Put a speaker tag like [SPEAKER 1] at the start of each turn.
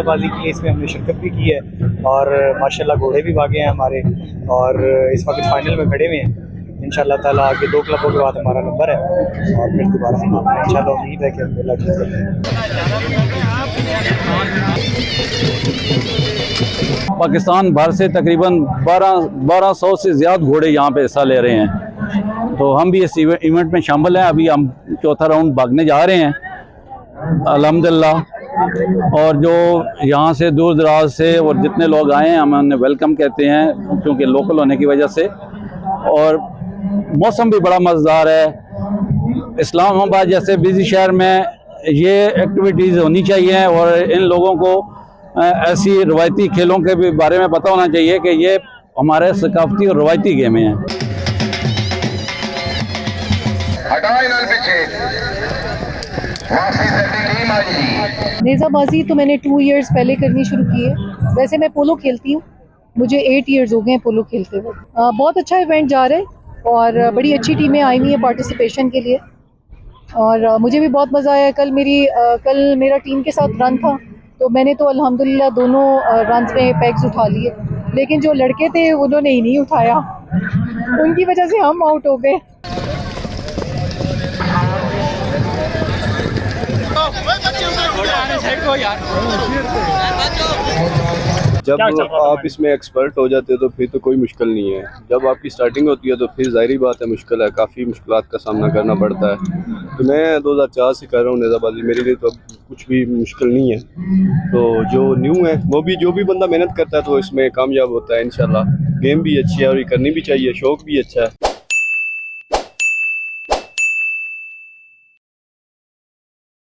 [SPEAKER 1] नेज़ाबाजी की इसमें हमने शिरकत भी की है और माशाल्लाह घोड़े भी भागे हैं हमारे और इस वक्त फाइनल में खड़े हुए हैं। इंशाल्लाह ताला आगे 2 क्लबों के बाद हमारा नंबर है और फिर दोबारा हम इंशाल्लाह उम्मीद है कि हम मेला जीत सकते हैं।
[SPEAKER 2] पाकिस्तान भर से तकरीबन 1200 से ज़्यादा घोड़े यहाँ पे हिस्सा ले रहे हैं, तो हम भी इस इवेंट में शामिल हैं। अभी हम चौथा राउंड भागने जा रहे हैं अल्हम्दुलिल्लाह। और जो यहाँ से दूर दराज से और जितने लोग आए हैं हम उन्हें वेलकम कहते हैं, क्योंकि लोकल होने की वजह से। और मौसम भी बड़ा मज़ेदार है। इस्लामाबाद जैसे बिजी शहर में ये एक्टिविटीज़ होनी चाहिए और इन लोगों को ऐसी रवायती खेलों के भी बारे में पता होना चाहिए कि ये हमारे सकाफती और रवायती गेम हैं।
[SPEAKER 3] नेज़ाबाजी तो मैंने 2 इयर्स पहले करनी शुरू की है। वैसे मैं पोलो खेलती हूँ, मुझे 8 इयर्स हो गए हैं पोलो खेलते हुए। बहुत अच्छा इवेंट जा रहा है और बड़ी अच्छी टीमें आई हुई हैं पार्टिसिपेशन के लिए और मुझे भी बहुत मज़ा आया। कल मेरा टीम के साथ रन था तो मैंने तो अल्हम्दुलिल्लाह दोनों रन्स में पैक्स उठा लिए, लेकिन जो लड़के थे उन्होंने ही नहीं उठाया, उनकी वजह से हम आउट हो गए।
[SPEAKER 4] जब आप इसमें एक्सपर्ट हो जाते हो तो फिर तो कोई मुश्किल नहीं है। जब आपकी स्टार्टिंग होती है तो फिर ज़ाहिर बात है मुश्किल है, काफ़ी मुश्किलात का सामना करना पड़ता है। तो मैं 2004 से कर रहा हूँ नेज़ाबाजी, मेरे लिए तो अब कुछ भी मुश्किल नहीं है। तो जो न्यू है वो भी, जो भी बंदा मेहनत करता है तो इसमें कामयाब होता है इंशाल्लाह। गेम भी अच्छी है और ये करनी भी चाहिए, शौक़ भी अच्छा है।